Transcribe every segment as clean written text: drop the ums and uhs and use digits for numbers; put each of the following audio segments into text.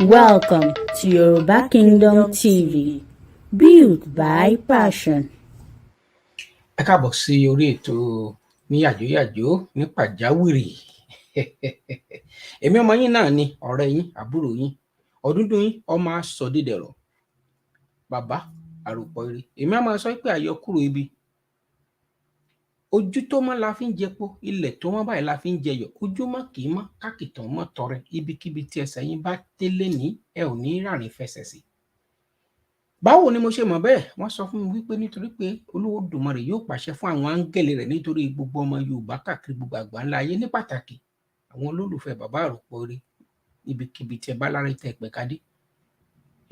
Welcome to Yoruba Kingdom TV, built by passion. Ẹ káàbọ̀ sí orí ètò ní yàjóyàjó ní pàjáwìrì. Èmi ọmọ yín náà ni ọ̀rẹ́ yín, àbúrò yín, ọdúndún yín, ọmọ asọ̀dídẹ̀rọ̀, bàbá àròpọ̀ ire. Èmi á máa sọ pé àyọkúrò ibi. Ojú tó mọ́ la fi ń jẹpo, ilẹ̀ tó mọ́ báyìí la fi ń jẹyọ̀. Ojú mọ́ kì í mọ́, kákìtàn mọ́ tọrẹ. Ibikíbi tí ẹsẹ̀ yín bá tẹ́lẹ̀ ní, ẹ ò ní rárìn fẹsẹ̀ sí. Báwo ni mo ṣe mọ̀ bẹ́ẹ̀? Wọ́n sọ fún mi wípé nítorí pé Olódùmarè yóò pàṣẹ fún àwọn áńgẹ́lì rẹ̀ nítorí gbogbo ọmọ Yorùbá káàkiri gbogbo àgbáńlá ayé, ní pàtàkì àwọn olólùfẹ́ bàbá àròpọ̀ ire ibikíbi tí ẹ bá lára tẹ ìpẹ́kadé.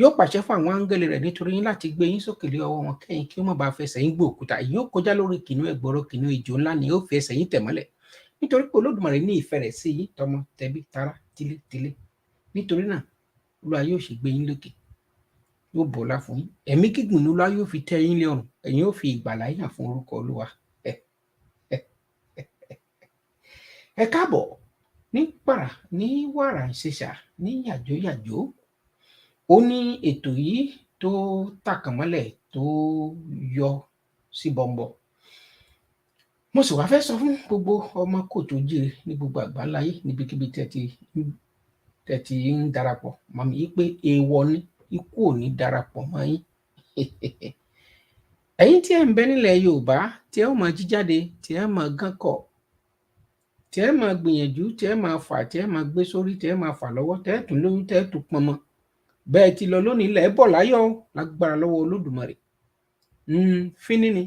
Yóò pàṣẹ fún àwọn áńgẹ́lì rẹ̀ nítorí yín láti gbé yín sókè lé ọwọ́ wọn kẹ́yìn kí ó má bàa fẹsẹ̀ yín gbé òkúta. Yóò kọjá lórí kìnìún ẹgbọrọ kìnìún ejò ńlá ni yóò fi ẹsẹ̀ yín tẹ̀ mọ́lẹ̀. Nítorí pé Olódùmarè ní ìfẹ́ rẹ̀ sí yín tọmọ tẹbí tará tílétilé. Nítorí náà Olúwa yóò sì gbé yín lókè, yóò bọ́lá fún yín. Ẹ̀mí gígùn ní Olúwa yóò fi tẹ́ yín lé ọrùn, ẹ̀yin yóò fi ìgbàlà yàn fún orúkọ Olúwa. Ẹ káàbọ̀ ní wàrà ìṣẹ̀ṣà ní yàjóyàjó. Ó ní ètò yìí tó tàkàn mọ́lẹ̀ tó yọ sí bọ̀m̀bọ̀. Mo sì wá fẹ́ sọ fún gbogbo ọmọ kòtò jíire ní gbogbo àgbáńláyé níbikíbi tẹ́ ti ń darapọ̀ mọ́ mi yí pé èèwọ̀ ni, ikú ò ní darapọ̀ mọ́ yín. Ẹ̀yin tí ẹ ń bẹ nílẹ̀ Yorùbá, tí ẹ ó máa jíjáde, tí ẹ máa gánkọ̀, tí ẹ máa gbìyànjú, tí ẹ máa fà, tí ẹ máa gbé sórí, tí ẹ máa fà lọ́wọ́, tẹ́ ẹ tún lóyún, tẹ́ ẹ tún pọnmọ. Bẹ́ẹ̀ ti lọ lónìí ilẹ̀ bọ̀ láyọ̀ lágbára lọ́wọ́ Olódùmarè. Fíní ni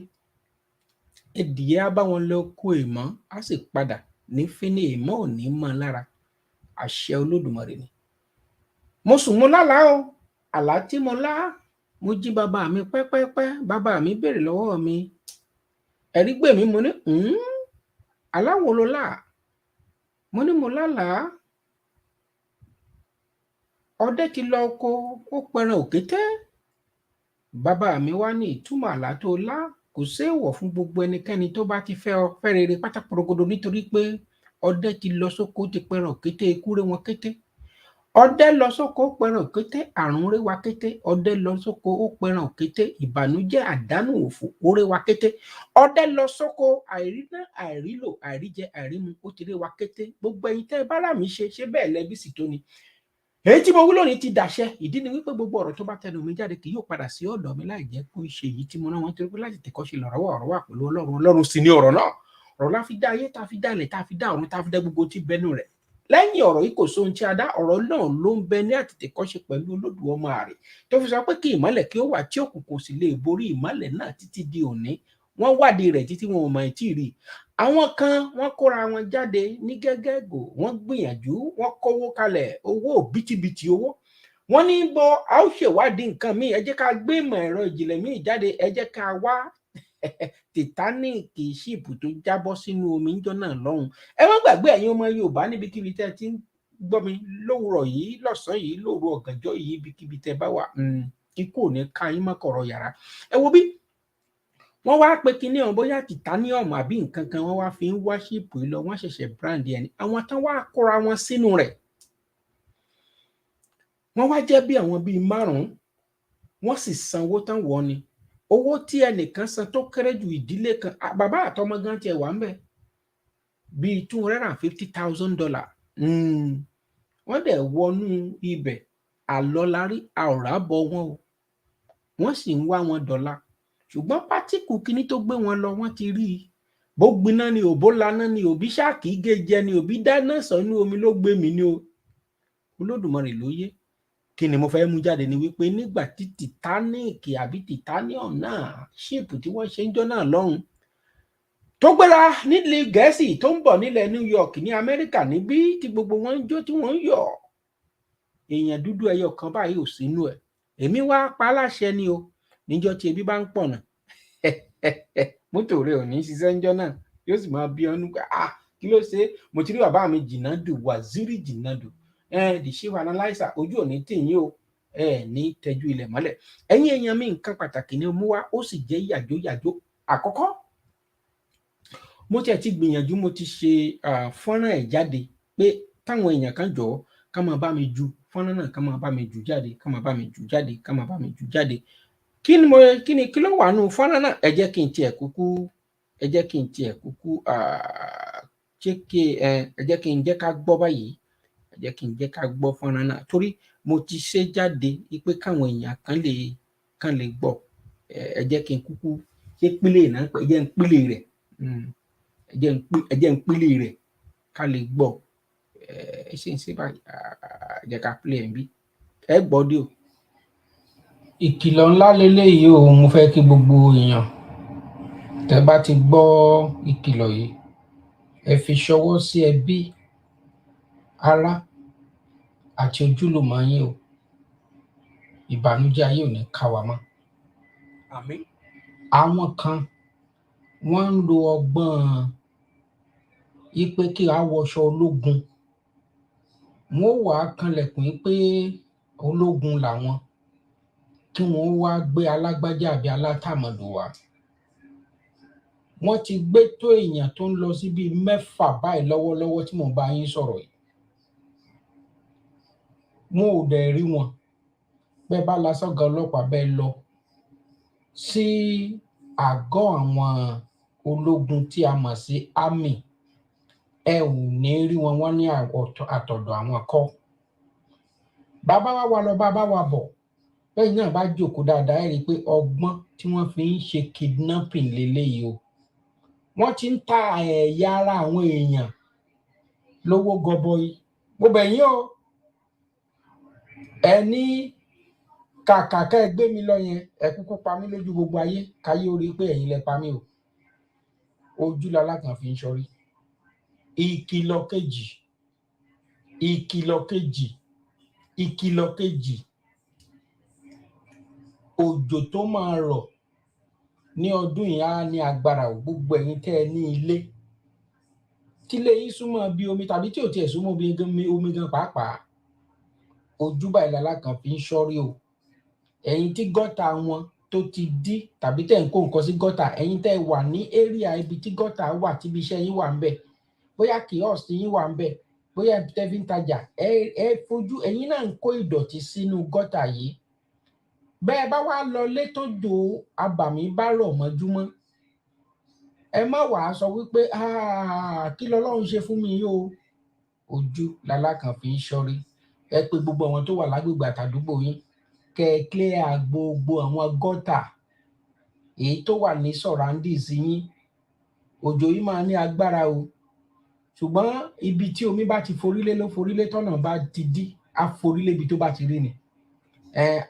ẹdìyẹ á bá wọn lọ kó èèmọ̀, á sì padà ní fíní, èèmọ̀ ò ní mọ́ lára. Àṣẹ Olódùmarè ni. Mo sùn mo lálàá o, àlá tí mo lá, mo jí bàbá mi pẹ́pẹ́pẹ́, bàbá mi béèrè lọ́wọ́ mi, ẹ̀rí gbè mí, mo ní aláwo ló lá? Mo ní mo lálàá, ọdẹ ti lọ oko, ó pẹran òkété. Bàbá mi wá ní ìtumọ̀ àlá tó lá kò séèwọ̀ fún gbogbo ẹnikẹ́ni tó bá ti fẹ́ rere pátáporogodo, nítorí pé ọdẹ ti lọ sóko, ti pẹran òkété, ikú ré wọn kété. Ọdẹ lọ sóko, ó pẹran òkété, àrùn ré wa kété. Ọdẹ lọ sóko, ó pẹran òkété, ìbànújẹ́ àdánù òfò ó ré wa kété. Ọdẹ lọ sóko, àìríná àìrílò àìríjẹ àìrímu ó ti ré wa kété. Gbogbo ẹ̀yin tẹ́ ẹ bá rà mí ṣe bẹ́ẹ̀ lẹ́bí sì tó ni. Èyí tí mo wí lónìí ti dàṣẹ. Ìdí ni wípé gbogbo ọ̀rọ̀ tó bá tẹnu mi jáde kì yóò padà sí ọ̀dọ̀ mi láì jẹ́ kó ṣe èyí tí mo rán wọn, torí pé láti tẹ̀kọ́ ṣe lọ̀rọ̀ wà pẹ̀lú Ọlọ́run. Ọlọ́run sì ni ọ̀rọ̀ náà. Ọ̀rọ̀ la fi dá ayé, tá fi dá ilẹ̀, tá fi dá ọ̀run, tá fi dá gbogbo tí bẹnu rẹ̀. Lẹ́yìn ọ̀rọ̀ yìí kò sóhun tí a dá. Ọ̀rọ̀ náà ló ń bẹ ní àtètèkọ́ṣe pẹ̀lú Olódùmarè tó fi sọ pé kí ìmọ́lẹ̀ kí ó wà tí òkùnkùn sì lè borí ìmọ́lẹ̀ náà títí di òní. Wọ́n wádìí rẹ̀ títí wọn ò mọ̀ tí ì rí. Àwọn kan wọ́n kóra wọn jáde ní gẹ́gẹ́gò, wọ́n gbìyànjú, wọ́n kówó kalẹ̀, owó bítíbitì owó. Wọ́n ní bó a ó ṣèwádìí nǹkan míì, ẹ jẹ́ ká gbé ìmọ̀ ẹ̀rọ ìjìnlẹ̀ míì jáde, ẹ jẹ́ ká wá Titanic ṣíìpù tó jábọ́ sínú omi níjọ́ náà lọ́hùn. Ẹ má gbàgbé ẹ̀yin ọmọ Yorùbá níbikíbi tẹ́ ti ń gbọ́ mi lówùrọ̀ yìí, lọ́sàn-án yìí, lóru ọ̀gànjọ́ yìí, ibikíbi tẹ́ bá wà, ikú ò ní ká yín mọ́ kọ̀rọ̀ yàrá. Ẹ wo bí wọ́n wá pé kíní ọ̀hún bóyá titanium àbí nǹkan kan wọ́n wá fi ń wá ṣíìpù yìí lọ, wọ́n ṣẹ̀ṣẹ̀ brand ẹni. Àwọn tán wá kóra wọn sínú rẹ̀, wọ́n wá jẹ́ bí àwọn bíi 5, wọ́n sì sanwó tán wọ̀ ni. Owó tí ẹnìkan san tó kéré ju ìdílé kan, bàbá àtọmọ gan tiẹ̀ wà ń bẹ̀, bíi $250,000. Wọ́n dẹ̀ wọnú ibẹ̀, àlọ́lárí àọ̀rá bọ wọn o, wọ́n sì ń wá wọn dọ̀la. Ṣùgbọ́n pátíkù kíní tó gbé wọn lọ, wọ́n ti rí i. Bó gbiná ni ò, bó laná ni ò, bí ṣáàkì gé jẹ ni ò, bí dáná sọnù omi ló gbé mi ni o. Olódùmarè ló yé. Kí ni mo fẹ́ mú jáde ni wípé nígbà tí Titanic àbí titanium náà, ṣíìpù tí wọ́n ṣe ń jọ́ náà lọ́hùn, tó gbéra nílẹ̀ Gẹ̀ẹ́sì tó ń bọ̀ nílẹ̀ New York ní Amẹ́ríkà níbí, tí gbogbo wọn ń jó tí wọ́n ń yọ̀, èèyàn dúdú ẹyọ kan báyìí ò sínú ẹ̀. Èmi wá pa láṣẹ ni o, níjọ́ tí ebi bá ń pọ̀nà mọ́tò rẹ̀ ò ní ṣiṣẹ́ ńjọ́ náà, yóò sì máa bí ọ́nú pé kí ló ṣe. Mo ti rí bàbá mi Jìnàdù, Wàzírí Jìnàdù, the chief analyzer, ojú ò ní tìyín o, ní tẹjú ilẹ̀ mọ́lẹ̀. Ẹ̀yin èèyàn mi, nǹkan pàtàkì ni mú wá, ó sì jẹ́ yàjóyàjó. Àkọ́kọ́, mo tiẹ̀ ti gbìyànjú, mo ti ṣe fọ́nrán ẹ̀ jáde pé táwọn èèyàn kan jọ̀ọ́ ká máa bá mi ju fọ́nrán náà kán máa bá mi jù jáde, kán máa bá mi jù jáde, kán máa bá mi jù jáde. Kí ló wà nínú fọ́nrán náà? Ẹ jẹ́ kí n tiẹ̀ kúkú ẹ jẹ́ kí n jẹ́ ká gbọ́ báyìí. Ẹ jẹ́ kí n jẹ́ ká gbọ́ fọ́nrán náà, torí mo ti ṣe jáde wípé káwọn èèyàn kán lè gbọ́. Ẹ jẹ́ kí n kúkú ṣé pílè náà pé ẹ jẹ́ n pílè rẹ̀. Ẹ jẹ́ n pílè rẹ̀ ká lè gbọ́. Ẹ ṣe ń ṣe báyìí. Ẹ jẹ́ ká pílè ẹ̀ ń bí. Ẹ gbọ́ dé o. Ìkìlọ̀ ńlá leléyìí o, mo fẹ́ kí gbogbo èèyàn tẹ́ bá ti gbọ́ ìkìlọ̀ yìí, ẹ fi ṣọwọ́ sí ẹbí, ará àti ojúlùmọ̀ yín o. Ìbànújẹ́ ayé ò ní ká wa mọ́. Àmín. Àwọn kan wọ́n ń lo ọgbọ́n wípé kí a wọṣọ ológun. Wọ́n ó wá kanlẹ̀kùn wípé ológun làwọn, kí wọ́n wá gbé alágbájá àbí alátàmọ̀dù wá. Wọ́n ti gbé tó èèyàn tó ń lọ sí bíi 6 báyìí lọ́wọ́lọ́wọ́ tí mò ń bá yín sọ̀rọ̀ yìí. Wọn ò dẹ̀ rí wọn. Bẹ́ẹ̀ bá la sọ́gà ọlọ́pàá bẹ́ẹ̀ lọ sí àgọ́ àwọn ológun tí a mọ̀ sí army, ẹ ò ní rí wọn, wọ́n ní àtọ̀dọ̀ àwọn kọ́. Bàbá wa wà lọ, bàbá wa bọ̀. Bẹ́ẹ̀ náà bá jókòó dáadáa, ẹ rí i pé ọgbọ́n tí wọ́n fi ń ṣe kidnapping leléyìí o. Wọ́n ti ń ta ẹ̀yà ara àwọn èèyàn lówó gọbọi. Mo bẹ̀ yín o. Ẹ ní kàkà ká ẹ gbé mi lọ yẹn, ẹ kúkú pa mí lójú gbogbo ayé, káyé ó rí i pé ẹ̀yin lẹ pa mí o. Ojú lalákàn fi ń ṣọ́rí. Ìkìlọ̀ kejì. Òjò tó máa rọ̀ ní ọdún yìí á ní agbára o. Gbogbo ẹ̀yin tẹ́ ẹ ní ilé tílé yín súnmọ́ bí omi tàbí tí ò tiẹ̀ súnmọ́ omi gan pàápàá, ojú báyìí lalákàn fi ń ṣọ́rí o. Ẹ̀yin tí gọ́tà wọn tó ti dí tàbí tẹ́ ń kó nǹkan sí gọ́tà, ẹ̀yin tẹ́ wà ní area ibi tí gọ́tà wà, tíbi iṣẹ́ yín wà ń bẹ̀, bóyá kiosk yín wà ń bẹ̀, bóyá tẹ́ fi ń tajà, ẹ̀yin náà ń kó ìdọ̀tí sínú gọ́tà yìí. Bẹ́ẹ̀ bá wá lọ lé tó jò abàmì bá rọ̀ mọ́júmọ́, ẹ má wàá sọ wípé kí lọ́lọ́run ṣe fún mi yóò. Ojú lalákàn fi ń ṣọ́rí. Ẹ pé gbogbo àwọn tó wà lágbègbè àtàdúgbò yín, kẹ́ ẹ clear gbogbo àwọn gọ́tà èyí tó wà ní surroundings yín. Òjò yìí máa ní agbára o, ṣùgbọ́n ibi tí omi bá ti forílé ló forílé, tọ́nà bá ti dí á forílé ibi tó bá ti rí ni.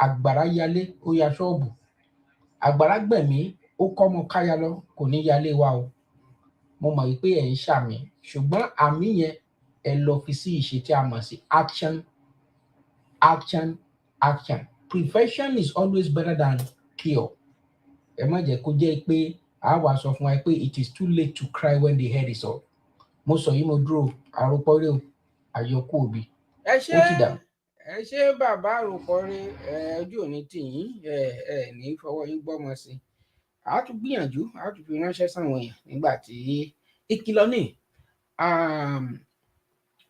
Àgbàrá yalé ó ya ṣọ́ọ̀bù, àgbàrá gbẹ̀mí ó kọ́mọ káya lọ, kò ní yalé wa o. Mo mọ̀ wípé ẹ̀ ń ṣàmì, ṣùgbọ́n àmì yẹn ẹ lọ fi sí ìṣe tí a mọ̀ sí action. Prevention is always better than cure. Ẹ má jẹ́ kó jẹ́ pé a wá sọ fún wa pé it is too late to cry when the head is up. Mo sọ yìí mo dúró, àròpọ̀rẹ́ o, àyọkú òbí. Ẹ ṣé bàbá àròpọ̀rẹ́, ojú òní tì yín, ní fọwọ́ yín gbọ́mọ sí. A tún gbìyànjú, a tún fi ránṣẹ́ sáwọn èèyàn nígbà tí ìkìlọ̀ ní.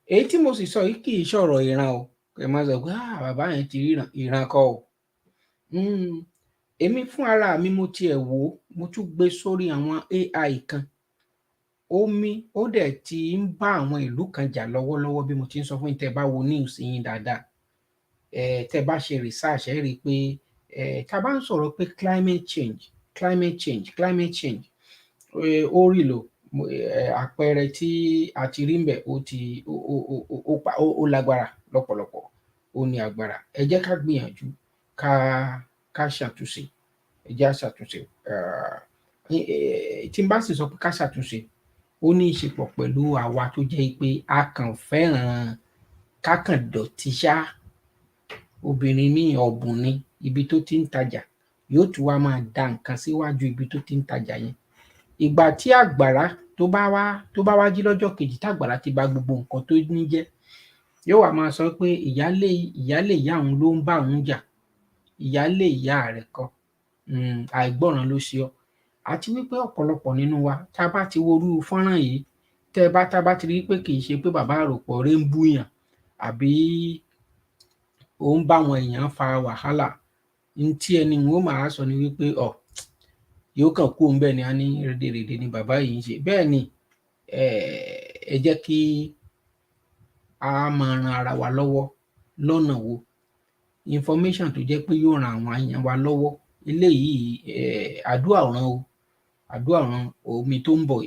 Èyí tí mo sì sọ yìí kì í ṣọ̀rọ̀ ìran o. Ẹ má sọ pé bàbá yẹn ti rí ìran kọ́ o. Èmi fún ara mi mo tiẹ̀ wò ó, mo tún gbé sórí àwọn AI kan. Omi ó dẹ̀ ti ń bá àwọn ìlú kan jà lọ́wọ́lọ́wọ́ bí mo ti ń sọ fún yín, tẹ́ bá wo news yín dáadáa. Tẹ́ bá ṣe research ẹ rí i pé tá a bá ń sọ̀rọ̀ pé climate change ó rí lò àpẹẹrẹ tí a ti rí ń bẹ̀ ó lágbára lọ́pọ̀lọpọ̀, ó ní agbára. Ẹ jẹ́ ká gbìyànjú ká ṣàtúnṣe. Ẹ jẹ́ àṣàtúnṣe. Tí n bá sì sọ pé ká ṣàtúnṣe, ó ní í ṣe pọ̀ pẹ̀lú àwa tó jẹ́ pé a kàn fẹ́ràn ká kàn dọ̀tí ṣá. Obìnrin ní ọ̀bùn ni, ibi tó ti ń tajà yóò tún wá máa da nǹkan síwájú ibi tó ti ń tajà yẹn. Ìgbà tí àgbàrá tó bá wá jí lọ́jọ́ kejì, tágbàrá ti bà gbogbo nǹkan tó ní jẹ́, yóò wá máa sọ pé ìyálé ìyá òun ló ń bá òun jà. Ìyálé ìyá rẹ̀ kọ́, àìgbọ́ràn ló ṣe ọ́. Àti wípé ọ̀pọ̀lọpọ̀ nínú wa tá a bá ti worú fọ́nrán yìí, tá a bá ti rí pé kì í ṣe pé bàbá àròpọ̀rẹ́ ń búyàn àbí ó ń bá àwọn èèyàn fa wàhálà, ní tí ẹni wọn máa sọ ni wípé yóò kàn kú òun bẹ́ẹ̀ ni a ní rédèrèdè ni bàbá yìí ń ṣe. Bẹ́ẹ̀ ni ẹ jẹ́ kí a máa ran ara wa lọ́wọ́ lọ́nà wo information tó jẹ́ pé yóò ran àwọn èèyàn wa lọ́wọ́. Eléyìí àdúrà ọ̀ràn o, àdúrà ọ̀ràn omi tó ń bọ̀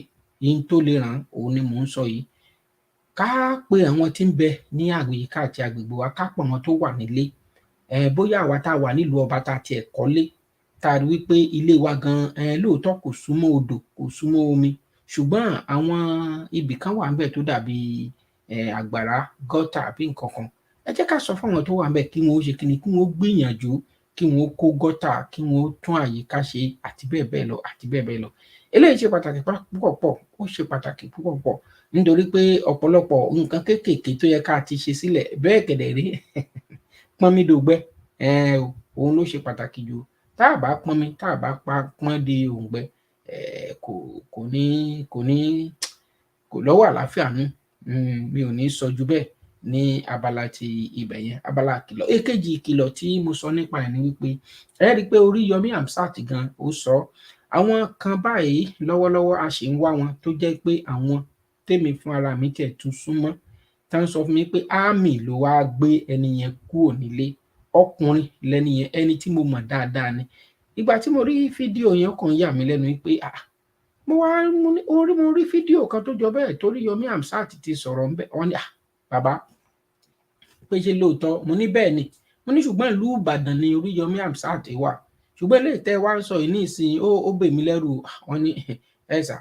yìí tó lè ràn òun ni mò ń sọ yìí. Ká pe àwọn tí ń bẹ ní àyíká àti agbègbè wa, ká pọ̀ wọn tó wà nílé, bóyá àwa tá a wà nílùú ọba tá a tiẹ̀ kọ́lé, tá a rí wípé ilé wa gan lóòótọ́ kò súnmọ́ odò, kò súnmọ́ omi, ṣùgbọ́n àwọn ibì kan wà ńbẹ̀ tó dàbí àgbàrá, gọ́tà àbí nǹkan kan. Ẹ jẹ́ ká sọ fún àwọn tó wà ńbẹ̀ kí wọ́n ó ṣe kíni, kí wọ́n gbìyànjú kí wọ́n kó gọ́tà, kí wọ́n tún àyíká ṣe àti bẹ́ẹ̀ bẹ́ẹ̀ lọ àti bẹ́ẹ̀ bẹ́ẹ̀ lọ. Eléyìí ṣe pàtàkì púpọ̀ pọ̀, ó ṣe pàtàkì púpọ̀ pọ̀, nítorí pé ọ̀pọ̀lọpọ̀ nǹkan kéékèèké tó yẹ ká ti ṣe sílẹ̀ bẹ́ẹ̀ kẹ̀dẹ̀ rí pọ́nmi dògbẹ́, òun ló ṣe pàtàkì jù. Tá a bá pọ́nmi, tá a bá pọ́n di òǹgbẹ, kò lọ́wọ́ àlàáfíà nú. Mi ò ní sọ ju bẹ́ẹ̀ ní abala ti ibẹ̀ yẹn. Abala ìkìlọ̀ èkejì, ìkìlọ̀ tí mo sọ nípa ẹ̀ ni wípé ẹ rí i pé Oríyọmí Hamzat gan ó sọ, àwọn kan báyìí lọ́wọ́lọ́wọ́ a ṣì ń wá wọn tó jẹ́ pé àwọn tèmi fún ara mi tiẹ̀ tún súnmọ́, tá ń sọ fún mi pé ámì ló wá gbé ẹni yẹn kúrò nílé, ọkùnrin lẹni yẹn, ẹni tí mo mọ̀ dáadáa ni. Ìgbà tí mo rí fídíò yẹn kàn yà mí lẹ́nu pé mo rí fídíò kan tó jọ bẹ́ẹ̀ tó Oríyọmí Hamzat ti sọ̀rọ̀ ńbẹ̀. Wọ́n ní bàbá pé ṣé lóòótọ́? Mo ní bẹ́ẹ̀ ni. Mo ní ṣùgbọ́n ìlú Ìbàdàn ni Oríyọmí Hamzat wà, ṣùgbọ́n eléyìí tẹ́ wá ń sọ yìí nísìnyí ó bè mí lẹ́rù. Wọ́n ní ẹ̀sà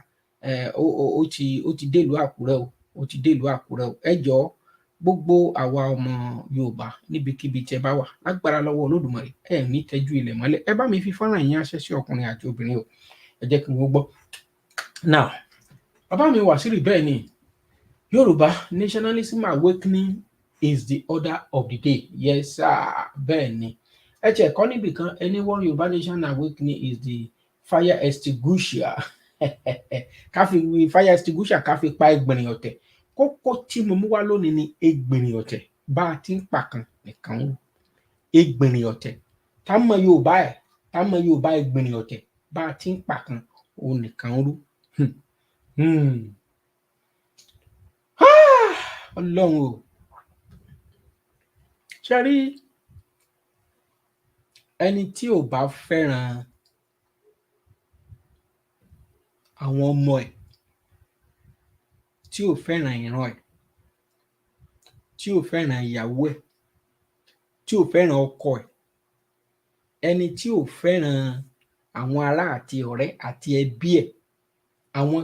ó ti délùú Àkúrẹ́ o, ó ti délùú Àkúrẹ́ o. Ẹ jọ̀ọ́ gbogbo àwa ọmọ Yorùbá níbikíbi tí ẹ bá wà, lágbára lọ́wọ́ Olódùmarè ẹ ní tẹ́jú ilẹ̀ mọ́lẹ̀. Ẹ bá mi fi fọ́nrán yín ránṣẹ́ sí ọkùnrin àti obìnrin o, ẹ jẹ́ kí wọ́n gbọ́. Now, bàbá mi Wàsíù bẹ́ẹ̀ ni, Yorùbá nationalism awakening is the order of the day. Yes sir, bẹ́ẹ̀ ni. Ẹ tiẹ̀ kọ́ níbì kan, ẹni wọ́n Yorùbá nation awakening is the fire extinguisher. Ká fi fire extinguisher ká fi pa Gbinrin Ote. Kókó tí mo mú wá lónìí ni Gbinrin Ote. Bá a ti ń pa kan nìkan ń Gbinrin Ote. Tá mọ Yorùbá ẹ̀, tá mọ Yorùbá Gbinrin Ote. Bá a ti ń pa kan òun nìkan ń rú. Ọlọ́run o. Ṣé rí ẹni tí ò bá fẹ́ràn àwọn ọmọ ẹ̀, tí ò fẹ́ràn ìran ẹ̀, tí ò fẹ́ràn ìyàwó ẹ̀, tí ò fẹ́ràn ọkọ ẹ̀, ẹni tí ò fẹ́ràn àwọn ará àti ọ̀rẹ́ àti ẹbí ẹ̀, àwọn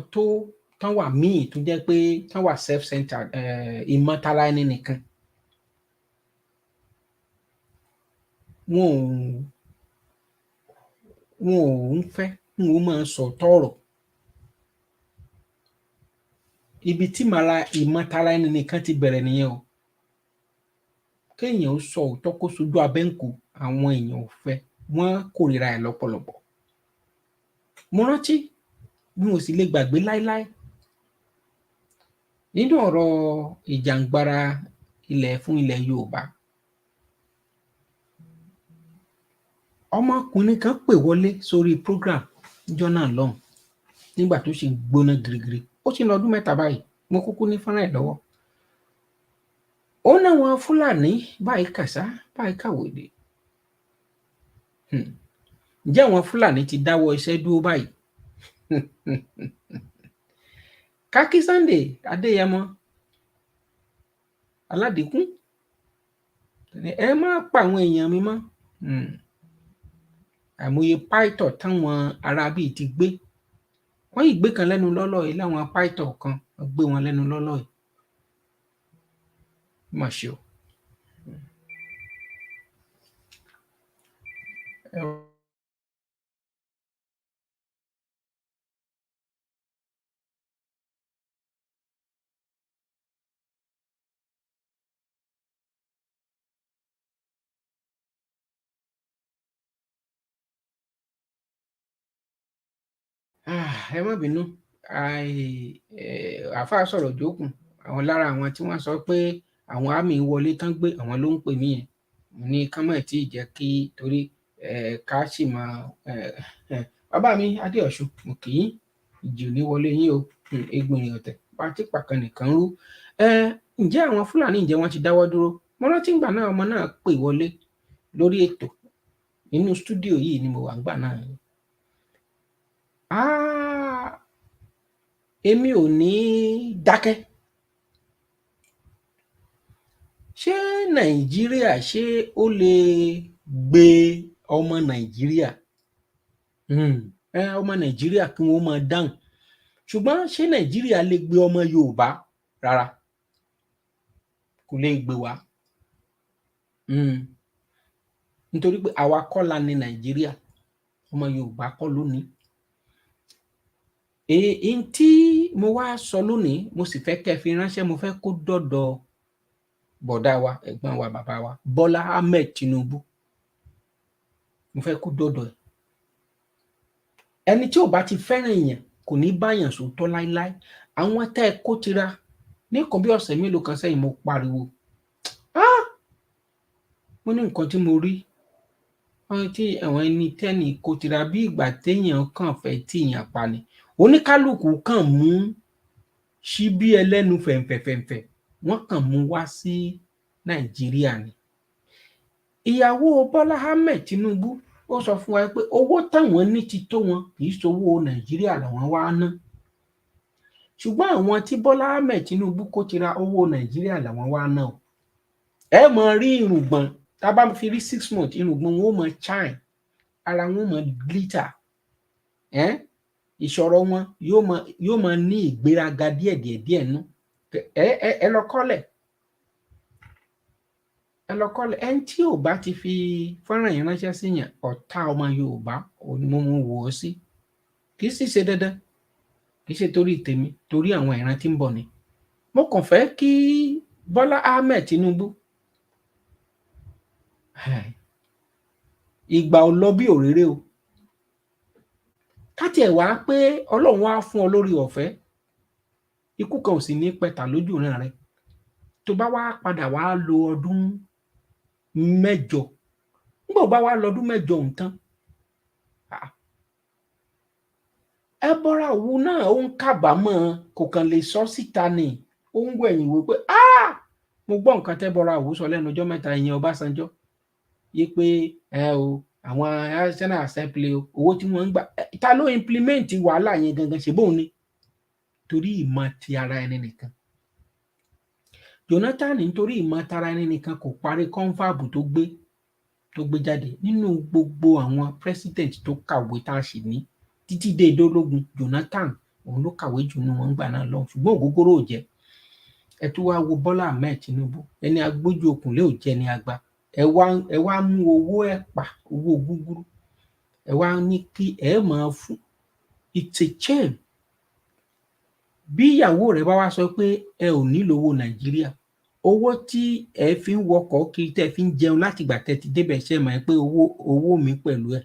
tán wà míì tó jẹ́ pé tán wà self-centered, ìmọ̀tara ẹni nìkan, wọn ò ń fẹ́ kí wọ́n máa sòótọ́ ọ̀rọ̀. Ibi tí ìmọ̀tara ẹni nìkan ti bẹ̀rẹ̀ nìyẹn o. Kéèyàn ó sọ òótọ́ kó sojú abẹ́ǹkó, àwọn èèyàn ò fẹ́, wọ́n kórìíra ẹ̀ lọ́pọ̀lọpọ̀. Mo rántí bí mo sì lè gbàgbé láéláé nínú ọ̀rọ̀ ìjàǹgbara fún ilẹ̀ Yorùbá, ọmọkùnrin kan pè wọlé sórí program níjọ́ náà lọ́hùn, nígbà tó ṣì ń gbóná girigiri. Ó ti lọ ọdún 3 báyìí, mo kúkú ní fọ́nrán ẹ̀ lọ́wọ́. Ó náwọn Fúlàní báyìí kàṣá báyìí kàwòdì. Ǹjẹ́ àwọn Fúlàní ti dáwọ́ iṣẹ́ dúró báyìí? Kákí Sunday Adéyẹmọ Aládìkún, ẹ má pa àwọn èèyàn mi mọ́. Àìmọye pító táwọn aráabí ti gbé. Wọ́n yìí gbé kan lẹ́nu lọ́lọ́ yìí, láwọn pító kan gbé wọn lẹ́nu lọ́lọ́ yìí. Mà ṣe o. Ẹ má bínú, àáfàá sọ̀rọ̀ jókùn, àwọn lára àwọn tí wọ́n sọ pé àwọn àmì wọlé tán gbé àwọn ló ń pè mí yẹn. ní ká má tí ì jẹ́ kí torí ká sì máa bàbá mi Adéọ̀ṣun mo kì í ìjì ò ní wọlé yín o Gbinrin Ote pátí pàkan nìkan rú ǹjẹ́ àwọn Fúlàní ǹjẹ́ wọ́n ti dáwọ́ dúró mo rántí ìgbà náà ọmọ náà pè wọlé lórí ètò inú stúdíò yìí ni mo wà ńgbà náà èmi ò ní dákẹ́ ṣé Nàìjíríà ṣé ó lè gbé ọmọ Nàìjíríà ọmọ Nàìjíríà kí wọ́n máa dáhùn ṣùgbọ́n ṣé Nàìjíríà lè gbé ọmọ Yorùbá rárá kò lè gbé wa nítorí pé àwa kọ́ la ní Nàìjíríà ọmọ Yorùbá kọ́ ló ní. èyí tí mo wá sọ lónìí mo sì fẹ́ kẹ́ fi ránṣẹ́ mo fẹ́ kó dọ́dọ̀ bọ̀dá wa ẹ̀gbọ́n wa bàbá wa Bọ́lá Ahmed Tinubu mo fẹ́ kó dọ́dọ̀ ẹ̀ ẹni tí ò bá ti fẹ́ràn èèyàn kò ní báyàn sòótọ́ láíláí àwọn tẹ́ ẹ kó tira ní nǹkan bí ọ̀sẹ̀ mélòó kan sẹ́yìn mo pariwo mo ní nǹkan tí mo rí tí àwọn ẹni tẹ́ni kó tira bí ìgbà téèyàn kàn fẹ́ tíyàn pa ni oníkálukú kàn mú ṣíbí ẹlẹ́nu fẹ̀ǹfẹ̀fẹ̀ǹfẹ̀ wọ́n kàn mú wá sí Nàìjíríà ni ìyàwó Bọ́lá Ahmed Tinubu ó sọ fún wa pé owó táwọn ní ti tó wọn kì í ṣowó Nàìjíríà làwọn wá ná ṣùgbọ́n àwọn tí Bọ́lá Ahmed Tinubu kó tira owó Nàìjíríà làwọn wá ná o ẹ mọ rí irùngbọ̀n tá a bá fi rí 6 months irùngbọ̀n wọn ó mọ shine ara wọn ó mọ glitter ìṣòro wọn yóò mọ ní ìgbéraga díẹ̀ nú ẹ lọ kọ́lẹ̀ ẹni tí ò bá ti fi fọ́nrán yìí ránṣẹ́ síyàn ọ̀tá ọmọ Yorùbá òní mo wò ó sí kì í sì ṣe dandan kì í ṣe torí tèmi torí àwọn ìran tí ń bọ̀ ni mo kàn fẹ́ kí Bọ́lá Ahmed Tinubu ìgbà ò lọ bí òréré o káti ẹ̀ wá pé Ọlọ́run wá fún ọ lórí ọ̀fẹ́ ikú kan ò sì ní pẹ̀tà lójú ìran rẹ tó bá wá padà wá lo ọdún 8 nígbà bá wá lọ́dún 8 òun tán Ẹbọra Òwu náà ó ń kábàámọ̀ kò kàn lè sọ síta ni ó ń wẹ̀yìn wò pé mo gbọ́ nǹkan tẹ́bọra Òwu sọ lẹ́nu ọjọ́ mẹ́ta ìyẹn Ọbásanjọ́ yí pé àwọn National Assembly owó tí wọ́n ń gbà ta ló implement wàhálà yẹn gangan ṣe bóun ni torí ìmọ̀ ti ara ẹni nìkan Jonathan nítorí ìmọ̀ tara ẹni nìkan kò parí confab tó gbé jáde nínú gbogbo àwọn president tó kàwé tá a sì ní títí dé ìdólógún Jonathan òun ló kàwé jù nínú wọn gbà náà lọ ṣùgbọ́n ògógóró ò jẹ́ ẹ tún wá wo Bọ́lá Ahmed Tinubu ẹni agbójú okùnlé ò jẹ́ ni àgbà ẹ wá mú owó ẹ̀pà owó gúgúrú ẹ wá ní kí ẹ máa fún it's a shame bí ìyàwó rẹ bá wá sọ pé ẹ ò nílò owó Nàìjíríà owó tí ẹ fi ń wọkọ̀ kiri tẹ́ fi ń jẹun láti ìgbà tẹ́ ti débẹ̀ ṣe mọ̀ pé owó mi pẹ̀lú ẹ̀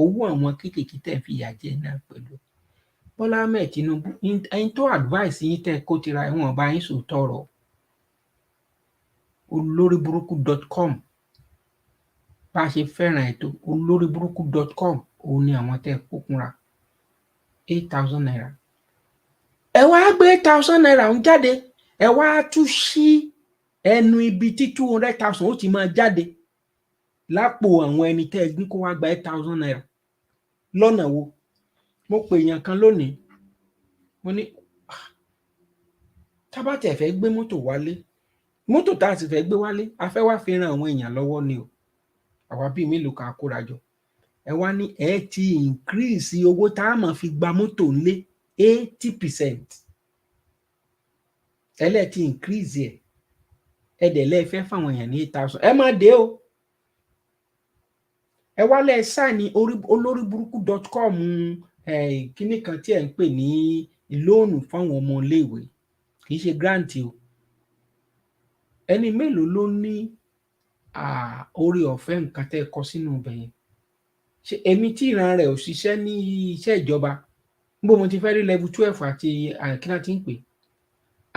owó àwọn kéékèèké tẹ́ fi yà jẹ náà pẹ̀lú Bọ́lá Ahmed Tinubu ẹni tó advice yín tẹ́ kó tira ẹ̀wọ̀n bá yín sòótọ́ ọ̀rọ̀ olóríburúkú.com bá a ṣe fẹ́ràn ètò olóríburúkú.com òun ni àwọn tẹ́ kókunra 8,000 naira ẹ wá gbé 8,000 naira ń jáde ẹ wá tún sí ẹnu ibi tí 200,000 ó ti máa jáde lápò àwọn ẹni tẹ́ ẹ gbé kó wá gba 8,000 naira lọ́nà wo mo pè èèyàn kan lónìí mo ní tábàtẹ̀ fẹ́ gbé mọ́tò wálé mọ́tò tá a sì fẹ́ gbé wálé a fẹ́ wá fi ran àwọn èèyàn lọ́wọ́ ni o àwa bíi mélòó kan kóra jọ ẹ wá ní ẹ ti increase owó tá a máa fi gba mọ́tò ńlé 80% ẹlẹ́ ti increase ẹ dẹ̀ lẹ́ fẹ́ fáwọn èèyàn ní 8,000 ẹ má dé o ẹ wá lẹ́ sáà ní olóríburúkú.com kíní kan tí ẹ ń pè ní lóònù fáwọn ọmọ iléèwé kì í ṣe grant o ẹni mélòó ló ní orí ọ̀fẹ́ nǹkan tẹ́ kọ sínú ibẹ̀ yẹn ṣe èmi tí ìran rẹ̀ ò ṣiṣẹ́ ní iṣẹ́ ìjọba níbo mo ti fẹ́ rí level 12 àti kíná tí ń pè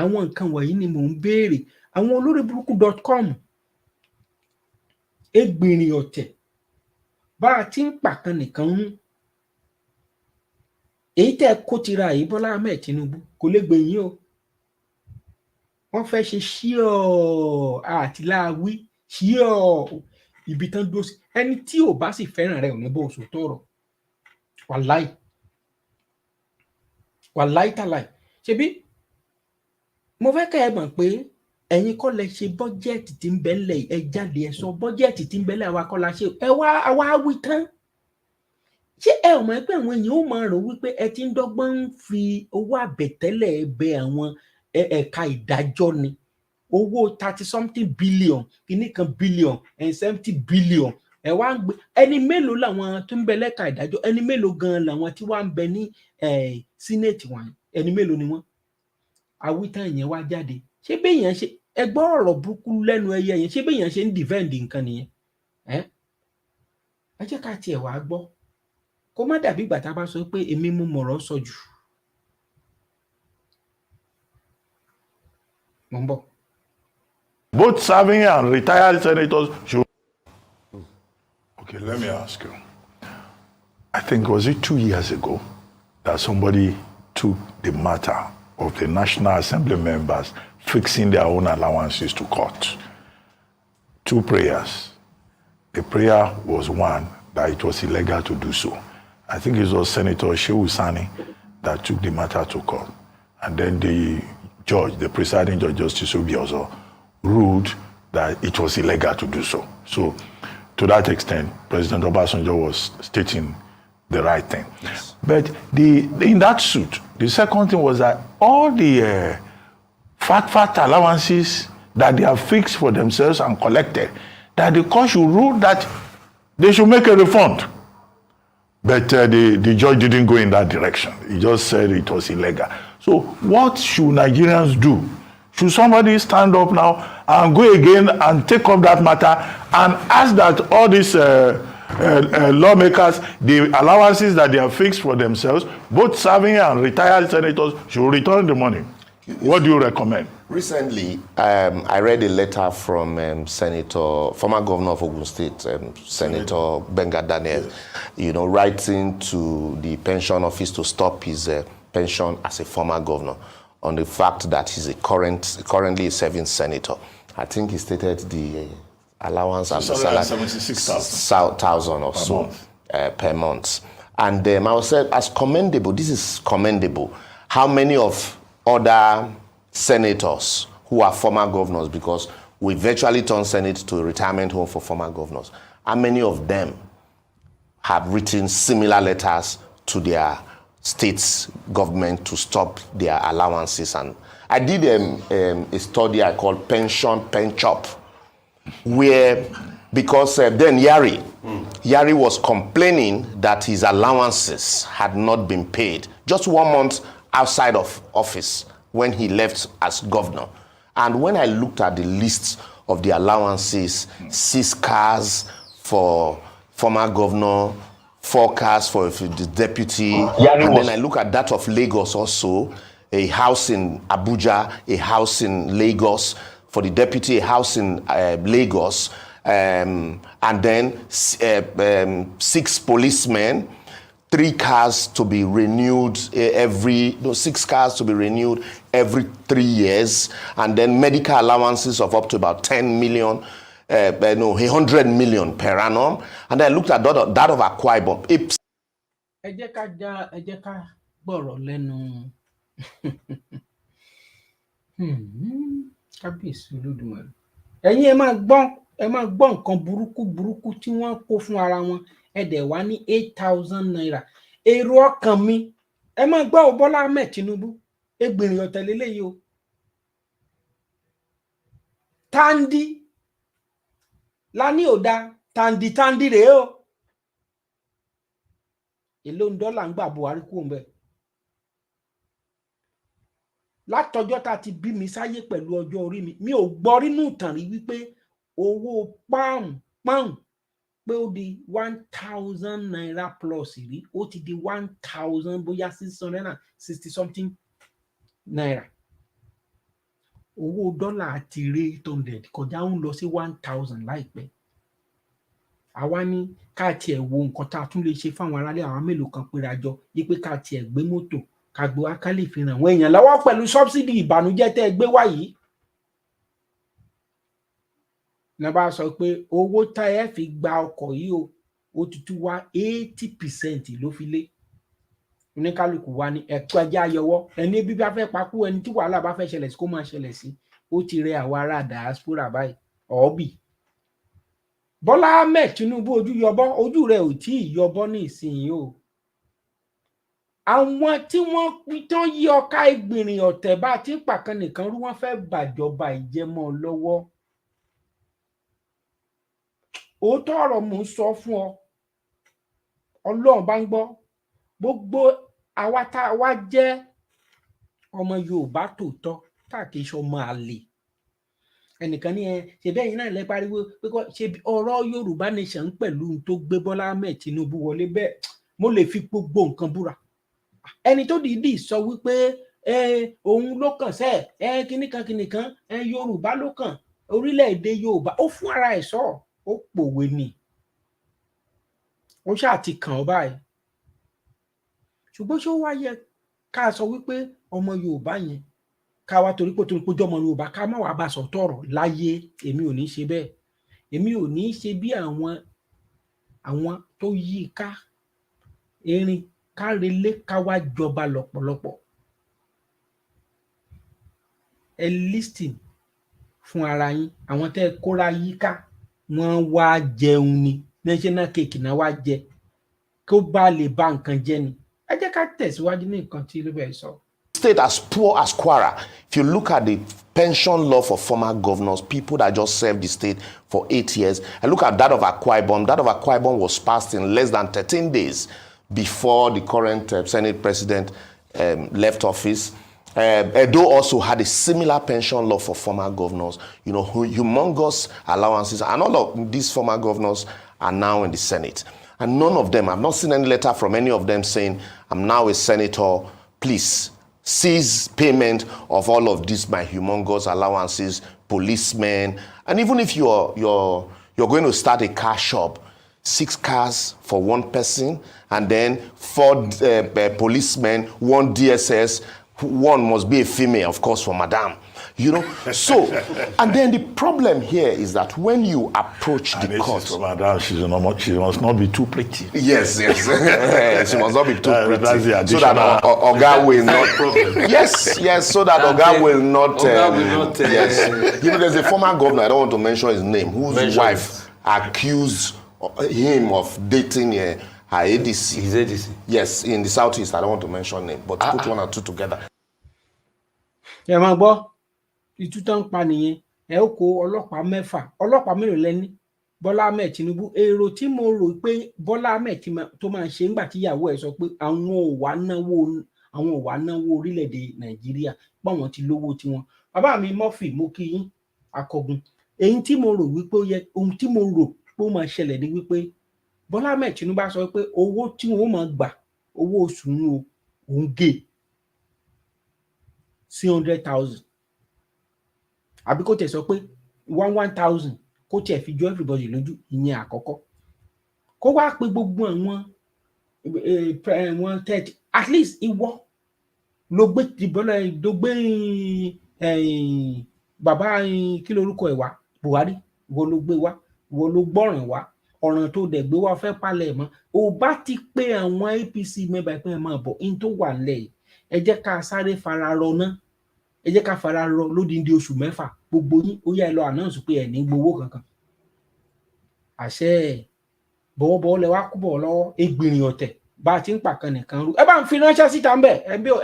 àwọn nǹkan wọ̀nyí ni mò ń béèrè àwọn olóríburúkú.com Gbinrin Ote bá a ti ń pàkan nìkan ń èyí tẹ́ kó tira yìí Bọ́lá Ahmed Tinubu kò lè gbẹ̀yìn o. Wọ́n fẹ́ ṣe ṣíọ̀ àtìláwí ṣíọ̀ ibi tán dúró sí. Ẹni tí ò bá sì fẹ́ràn rẹ̀ ò ní bó oṣù tọrọ. Wàláì tàláì. Ṣebí mo fẹ́ kẹ́ ẹ mọ̀ pé ẹ̀yin kọ́ lẹ ṣe bọ́jẹ́ẹ̀tì tí ń bẹ́lẹ̀ ẹ jáde ẹ sọ bọ́jẹ́ẹ̀tì tí ń bẹ́lẹ̀ àwa kọ́ la ṣe ẹ wá wí tán. Ṣé ẹ ò mọ̀ pé àwọn èèyàn ó máa rò wípé ẹ ti ń dọ́gbọ́n ń fi owó àbẹ̀tẹ́lẹ̀ bẹ àwọn ẹ̀ka ìdájọ́ ni? Owó 30-something billion kìíní kan billion and 70 billion ẹ wá ń gbé ẹni mélòó làwọn tó ń bẹ lẹ́ka ìdájọ́ ẹni mélòó gan làwọn tí wàá ń bẹ ní sínẹẹtì wọn ẹni mélòó ni wọ́n? Àwítán yẹn wá jáde. Ṣé béèyàn ṣe ẹgbọ́ ọ̀rọ̀ burúkú lẹ́nu ẹyẹ yẹn ṣé béèyàn ṣe ń defend nǹkan nìyẹn? Ẹ jẹ́ ká tiẹ̀ wá gbọ́ kó má dàbí ìgbà tá a bá sọ pé èmi mú mọ̀rọ̀ sọ jù. Mo ń bọ̀. Both serving and retired senators should. Okay, let me ask you. I think, was it 2 years ago that somebody took the matter of the National Assembly members fixing their own allowances to court? 2 prayers. The prayer was one, that it was illegal to do so. I think it was Senator Shehu Sani that took the matter to court. And then the judge, the presiding judge, Justice Obiozo, ruled that it was illegal to do so. So, to that extent, President Obasanjo was stating the right thing. Yes. But in that suit, the second thing was that all the fat allowances that they have fixed for themselves and collected, that the court should rule that they should make a refund. But the judge didn't go in that direction. He just said it was illegal. So what should Nigerians do? Should somebody stand up now and go again and take up that matter and ask that all these lawmakers, the allowances that they have fixed for themselves, both serving and retired senators, should return the money? What do you recommend? Recently, I read a letter from former governor of Ogun State, Senator Benga Daniel, writing to the pension office to stop his pension as a former governor on the fact that he's currently a serving senator. I think he stated the allowance and the salary 76,000 or so per month. And I was said, as commendable, this is commendable. How many of other senators who are former governors, because we virtually turned Senate to a retirement home for former governors, how many of them have written similar letters to their states government to stop their allowances? And I did a study I called Pension Chop, where, because then Yari was complaining that his allowances had not been paid just 1 month outside of office when he left as governor. And when I looked at the list of the allowances, 6 cars for former governor, 4 cars for the deputy, and then I look at that of Lagos also, a house in Abuja, a house in Lagos, for the deputy, a house in Lagos, and then 6 policemen, 3 cars to be renewed 6 cars to be renewed every 3 years, and then medical allowances of up to about 10 million, 100 million per annum. And I looked at that of Akwa Ibom. Ẹ jẹ́ ká gbọ́rọ̀ lẹ́nu kábíyèsí Olódùmarè. Ẹ̀yin ẹ máa gbọ́ nǹkan burúkú tí wọ́n kó fún ara wọn. Ẹ dẹ̀ wá ní 8,000 naira. Èrò ọkàn mi, ẹ máa gbọ́ o Bọ́lá Ahmed Tinubu, Gbinrin Ote lélẹ́yìí o. Tandi lání ò da, tandi rèé o. Èló $1 ń gbà Buhari kú ń bẹ̀. Látọjọ́ tá ti bí mi sáyé pẹ̀lú ọjọ́ orí mi ò gbọ́ rínú ìtàn rí wípé owó pound pé ó di 1,000 naira plus rí, ó ti di 1,000 bóyá 660 something naira. Owó dọ́là ti ré 800 kọjá ń lọ sí 1,000 láìpẹ́. àwa ní ká tiẹ̀ wo nǹkan tá a tún lè ṣe fáwọn aráàlú àwọn mélòó kan péré àjọ yí pé ká tiẹ̀ gbé mọ́tò ká gbé wá ká lè fi ràn àwọn èèyàn lọ́wọ́ pẹ̀lú sọ́bsidì ìbànújẹ́ tẹ́ ẹ gbé wá yìí. ní bá sọ pé owó tá ẹ fi gba ọkọ̀ yìí o ó tutù wá 80% ló fi lé oníkálukú wa ní ẹ̀kọ́ ẹjẹ́ ayọwọ́ ẹni bí bá fẹ́ pakú ẹni tí wàhálà bá fẹ́ ṣẹlẹ̀ sí kó máa ṣẹlẹ̀ sí ó ti rẹ àwa ará diaspora báyìí ọ̀ọ́bì. Bọ́lá Ahmed Tinubu ojú yọbọ́ ojú rẹ̀ ò tí ì yọbọ́ ní ìsinyìí o. àwọn tí wọ́n tán yí ọká Gbinrin Ote bá ti ń pàkan nìkan rú wọ́n fẹ́ bàjọba ìjẹmọ́ lọ́wọ́. òótọ́ ọ̀rọ̀ mò ń sọ fún ọ Ọlọ́run bá ń gbọ́ gbogbo àwa tá a wá jẹ́ ọmọ Yorùbá tòótọ́ tá a kì í ṣe ọmọ àlè ẹnìkan ní ṣe bẹ́ẹ̀ yín náà lẹ́ pariwo pé ṣe ọ̀rọ̀ Yorùbá nation pẹ̀lú tó gbé Bọ́lá Ahmed Tinubu wọlé bẹ́ẹ̀ mo lè fi gbogbo nǹkan búra ẹni tó dìídì sọ wípé òun ló kàn sẹ́ kíníkan Yorùbá ló kàn orílẹ̀-èdè Yorùbá ó fún ara ẹ̀ sọ ó pòwe ni ó ṣáà ti kàn ọ́ báyìí ṣùgbọ́n ṣé ó wá yẹ ká sọ wípé ọmọ Yorùbá yẹn ká wá torí pé tó ń péjọ ọmọ Yorùbá ká má wàá bá sọ tọrọ láyé èmi ò ní ṣe bẹ́ẹ̀ èmi ò ní ṣe bí àwọn tó yí ká erin ká relé ká wá jọba lọ́pọ̀lọpọ̀ ẹ lísìn fún ara yín àwọn tẹ́ ẹ kóra yí ká wọ́n wá jẹun ni national cake náà wá jẹ kó bá lè bá nǹkan jẹ ni ẹ jẹ́ ká tẹ̀síwájú ní nǹkan tí ló bẹ̀ sọ. State as poor as Kwara. If you look at the pension law for former governors, people that just served the state for 8 years, and look at that of Akwa Ibom. That of Akwa Ibom was passed in less than 13 days before the current Senate president left office. Edo also had a similar pension law for former governors, you know, humongous allowances, and all of these former governors are now in the Senate. And none of them, I've not seen any letter from any of them saying, I'm now a senator, please cease payment of all of these my humongous allowances, policemen, and even if you're going to start a car shop, 6 cars for one person, and then 4 policemen, 1 DSS, one must be a female, of course, for madam. You know, so, and then the problem here is that when you approach the court... For madam, she must not be too pretty. Yes, she must not be too pretty. That's the so that Oga will not... yes, so that Oga will not... yes. You know, there's a former governor, I don't want to mention his name, whose wife accused him of dating her ADC. His ADC? Yes, in the southeast, I don't want to mention name, but put 1 and 2 together. ẹ máa gbọ́ ìtútàn pa nìyẹn ẹ ó kó ọlọ́pàá mélòó lẹ́ni Bọ́lá Ahmed Tinubu èrò tí mo rò pé Bọ́lá Ahmed tó máa ṣe ńgbà tíyàwó ẹ̀ sọ pé àwọn ò wá náwó orílẹ̀-èdè Nàìjíríà báwọn ti lówó tiwọn bàbá mi Murphy mo kí yín akọgun èyí tí mo rò wípé ohun tí mo rò pé ó máa ṣẹlẹ̀ ni wípé Bọ́lá Ahmed Tinubu bá sọ pé owó tí wọ́n máa gbà owó oṣù ń òun gé sí 100,000 àbí kó tẹ̀ sọ pé 1,000 kó tiẹ̀ fi jọ everybody lójú ìyẹn àkọ́kọ́ kó wá pé gbogbo àwọn tẹ́tí at least ìwọ ló gbé ìbọ́lá ló gbé bàbá kí lorúkọ ẹ̀ wá Buhari ìwọ ló gbé wá ìwọ ló gbọ́ràn wá ọ̀ràn tó dẹ̀ gbé wá fẹ́ palẹ̀ mọ́ ò bá ti pé àwọn APC mẹ́bàá pé ẹ máa bọ̀ in tó wà nílẹ̀ ẹ jẹ́ ká sáré fara rọ ná ẹ jẹ́ ká fara rọ lódìndí oṣù 6 gbogbo yín ó yá ẹ lọ announce pé ẹ ní gbowó kankan àṣẹ bọ́wọ́bọ́wọ́ lẹ wá kú bọ̀ lọ́wọ́ Gbinrin Ote bá a ti ń pàkan nìkan rú ẹ bá ń fi ránṣẹ́ síta ń bẹ̀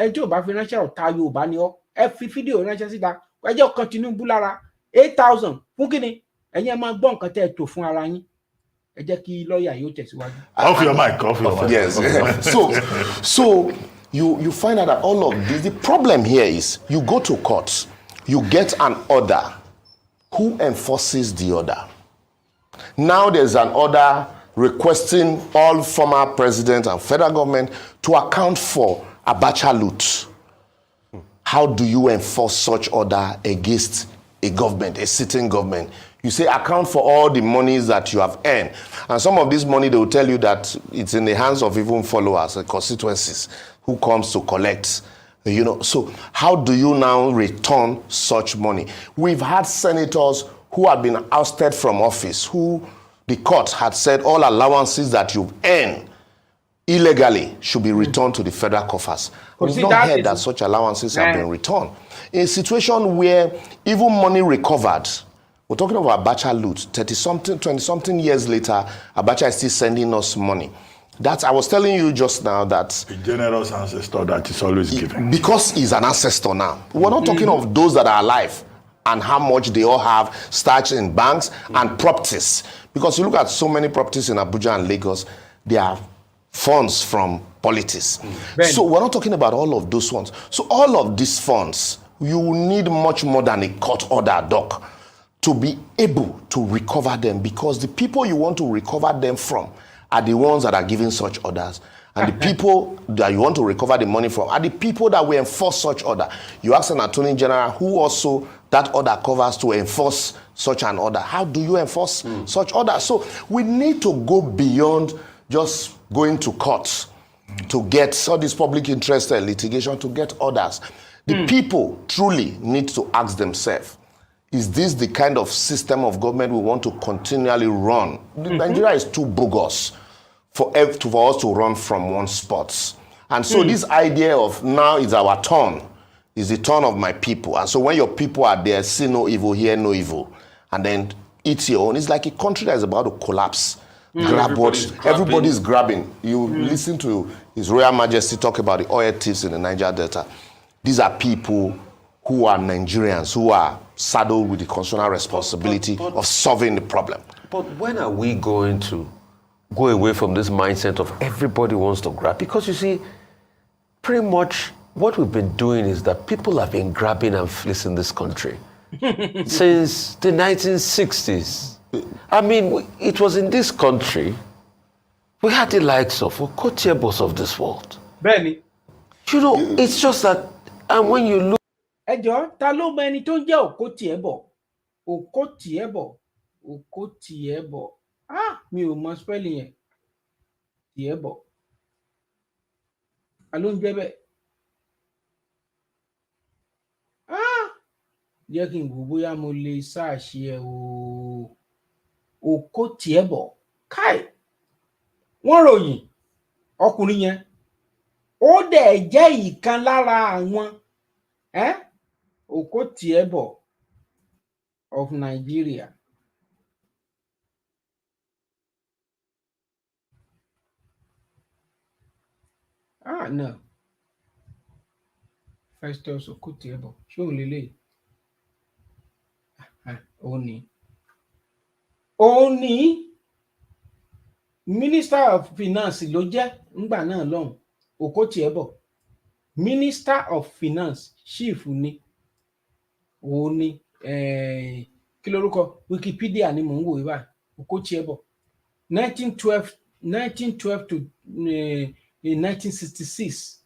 ẹ tí ò bá fi ránṣẹ́ ọ̀tá Yorùbá ni ọ́ ẹ fi fídíò ránṣẹ́ síta ẹ jẹ́ ọkàn Tinubu lára 8,000 fún kíni ẹ̀yin ẹ máa gbọ́ nǹkan tẹ́ ẹ tò fún ara yín ẹ jẹ́ kí lọ́ọ̀yà yóò tẹ̀síwájú. Off your mic. Yes. So you find out that all of this, the problem here is you go to court, you get an order. Who enforces the order? Now there's an order requesting all former presidents and federal government to account for Abacha loot. How do you enforce such order against a government, a sitting government? You say account for all the monies that you have earned. And some of this money, they will tell you that it's in the hands of even followers and constituencies who comes to collect. You know, so how do you now return such money? We've had senators who have been ousted from office, who the court had said all allowances that you've earned illegally should be returned to the federal coffers. We've not heard that such allowances have been returned. In a situation where even money recovered, we're talking about Abacha loot, 30-something, 20-something years later, Abacha is still sending us money. That's, I was telling you just now that... A generous ancestor that is always giving. Because he's an ancestor now. We're not talking of those that are alive and how much they all have stashed in banks and properties. Because you look at so many properties in Abuja and Lagos, they are funds from politics. So we're not talking about all of those ones. So all of these funds, you need much more than a court order, doc, to be able to recover them, because the people you want to recover them from are the ones that are giving such orders. And the people that you want to recover the money from are the people that will enforce such order. You ask an attorney general who also that order covers to enforce such an order. How do you enforce such order? So we need to go beyond just going to courts to get all this public interest litigation, to get orders. The people truly need to ask themselves, is this the kind of system of government we want to continually run? Nigeria is too bogus for us to run from one spot. And so this idea of now is our turn, is the turn of my people. And so when your people are there, see no evil, hear no evil, and then eat your own. It's like a country that is about to collapse. Everybody's grabbing. You listen to His Royal Majesty talk about the oil thieves in the Niger Delta. These are people who are Nigerians, who are saddled with the constitutional responsibility of solving the problem. But when are we going to go away from this mindset of everybody wants to grab? Because you see, pretty much what we've been doing is that people have been grabbing and fleecing this country since the 1960s. I mean, it was in this country we had the likes of Okotiebos of this world. Benny. You know, it's just that, and when you look... Ẹjọ́, ta ló mọ ẹni tó ń jẹ́ Okotiebo? Okotiebo. Okotiebo. Mi ò mọ spelling yẹn. Tiebo. Ta ló ń jẹ́ bẹ́ẹ̀? Jẹ́ kí n wò bóyá mo lè ṣáàṣì ẹ̀ o. Okotiebo. Káì. Wọ́n ròyìn ọkùnrin yẹn. Ó dẹ̀ jẹ́ ìkan lára àwọn Okotiebo of Nigeria. No. Festus Okotiebo. Ṣé òun lélẹ̀? Òun ni Minister of Finance ló jẹ́ ńgbà náà lọ́hùn. Okotiebo. Minister of Finance, chief ni. Òun ni kí lórúkọ Wikipedia ni mò ń wò yìí. Okotiebo. 1912 to 1966.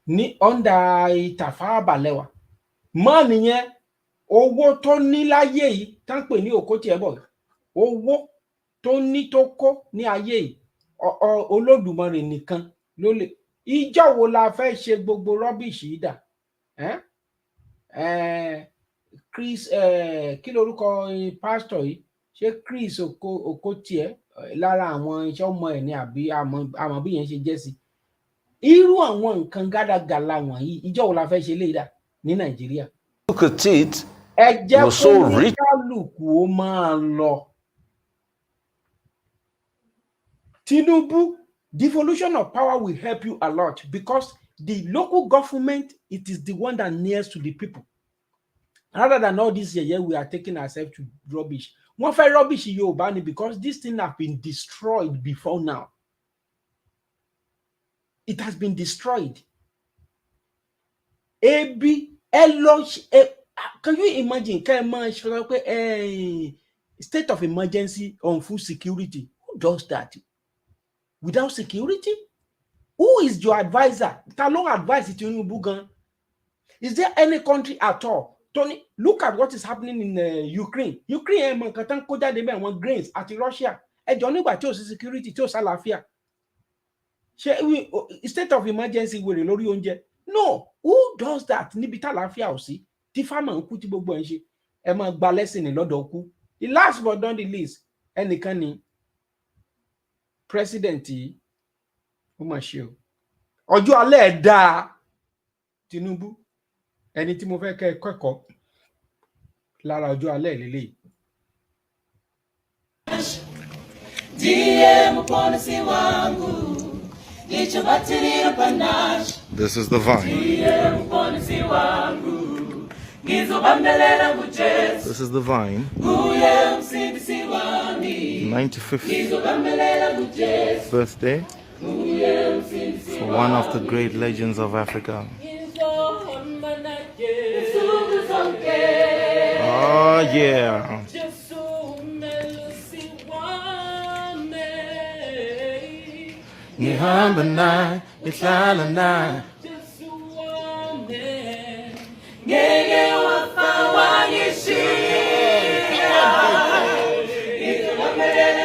Ní under Tafawa Balewa. Mọ́ nìyẹn owó tó ní láyé yìí tán pè ní Okotiebo. Owó tó ní tó kó ní ayé yìí Olódùmarè nìkan ló lè. Ìjọ́ wo la fẹ́ ṣe gbogbo rubbish yìí dà? Chris kí lorúkọ pastor yìí? Ṣé Chris Okotie lára àwọn iṣẹ́ ọmọ ẹ̀ ní àbí àmọ́ bí yẹn ṣe jẹ́ sí? Irú àwọn nǹkan gádàgàlà wọ̀nyí ìjọ́ wo la fẹ́ ṣe léyìí dà ní Nàìjíríà? Look at it. Ẹ jẹ́ kó kálukú ó máa lọ. TINUBU, devolution of power will help you a lot, because the local government, it is the one that nearest to the people. Rather than all this year, we are taking ourselves to rubbish. One fair rubbish Yoruba ni, because this thing have been destroyed before now. It has been destroyed. Can you imagine? State of emergency on food security. Who does that? Without security? Who is your advisor? Talon advise it to you, Bugan. Is there any country at all Tony, look at what is happening in Ukraine. Ukraine ẹ̀ mọ̀ nǹkan tán kó jáde bẹ́ẹ̀ àwọn grains àti Russia. Ẹjọ́ nígbà tí ò sí security tí ò sálàáfíà. Ṣé state of emergency wèrè lórí oúnjẹ? No, who does that níbi tálàáfíà ò sí? Tí farmer ń kú tí gbogbo ẹ̀ ń ṣe. Ẹ máa gba lesson ní lọ́dọ̀ kú. The last but not the least, ẹnìkan ni president yìí, ó mà ṣe o. Ọjọ́ alẹ́ ẹ̀ dáa Tinubu. Ẹni tí mo fẹ́ kẹ́ kẹ́kọ̀ọ́ lára ọjọ́ alẹ́ lélẹ́yìí. This is the vine. This is the vine. 95th birthday for one of the great legends of Africa. Oh yeah.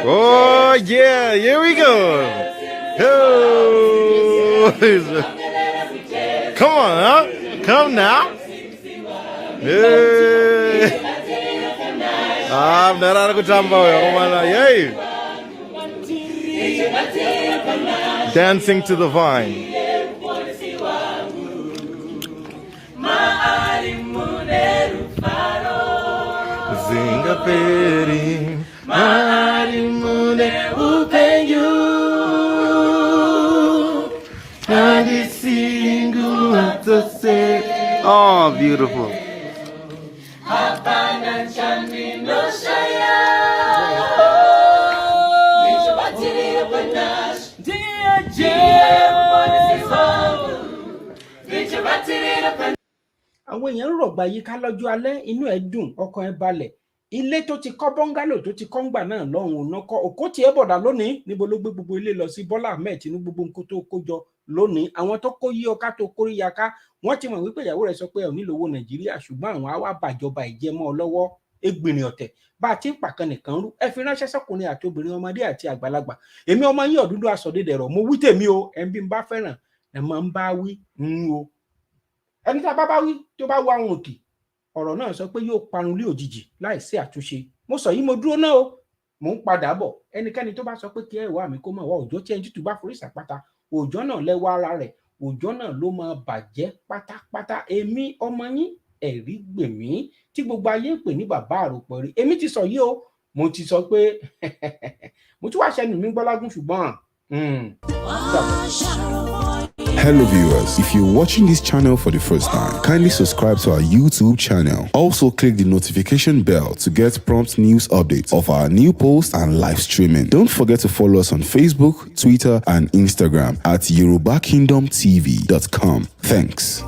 Oh yeah, here we go. Oh. Come on, huh? Come now. Hey. I'm not out of good time, boy. Oh my God, yay. Dancing to the vine. Zingaperi, marimune upenyu, nadisingu atose. Oh, beautiful. Àwọn èèyàn ń rọ̀gbà yíká lọ́jọ́ alẹ́, inú ẹ̀ dùn, ọkàn ẹ̀ balẹ̀. Ilé tó ti kọ́ bọ́ngálò tó ti kọ́ ńgbà náà lọ́hùn ọ̀nà kọ́ òkó tí ẹ bọ̀dà lónìí níbo ló gbé gbogbo ilé lọ sí Bọ́lá Ahmed Tinubu gbogbo nǹkan tó kó jọ lónìí. Àwọn tó kó yí ọká tó kórí yaka wọ́n ti mọ̀ wípé ìyàwó rẹ̀ sọ pé ẹ̀ ò nílò owó Nàìjíríà ṣùgbọ́n àwọn á wá bàjọba ìjẹmọ́ ọ lọ́wọ́ Gbinrin Ote bá a ti ń pàkan nìkan rú ẹ fi ránṣẹ́ sọ́kùnrin àti obìnrin ọmọdé àti àgbàlagbà. Èmi ọmọ yín Ọ̀dúndún Asọ̀dẹ̀dẹ̀rọ̀ mo wí tèmi o ẹ̀ ń bí n bá fẹ́ràn ẹ̀ máa ń bá wí o. Ẹni tá a bá wí tó bá wá àwọn òkè ọ̀rọ̀ náà sọ pé yóò parun lé òjijì láìsí àtúnṣe. Mo sọ yìí mo dúró náà o mò ń padà bọ̀ ẹnikẹ́ni tó bá sọ pé kí ẹ wá mi kó máa wá òjò tí ẹni tútù bá forí sàpáta òjò náà lẹ́wọ́ ara rẹ̀ òjò náà ló máa bàjẹ́ pátápátá. Èmi ọmọ yín ẹ̀rí gbèmí tí gbogbo ayé ń pè ní bàbá àròpọ̀ rí èmi ti sọ yìí o mo ti sọ pé mo tún wá ṣẹnu mi gbọ́lágún ṣùgbọ́n Hello viewers, if you're watching this channel for the first time, kindly subscribe to our YouTube channel. Also click the notification bell to get prompt news updates of our new posts and live streaming. Don't forget to follow us on Facebook, Twitter and Instagram at YorubaKingdomTV.com. Thanks.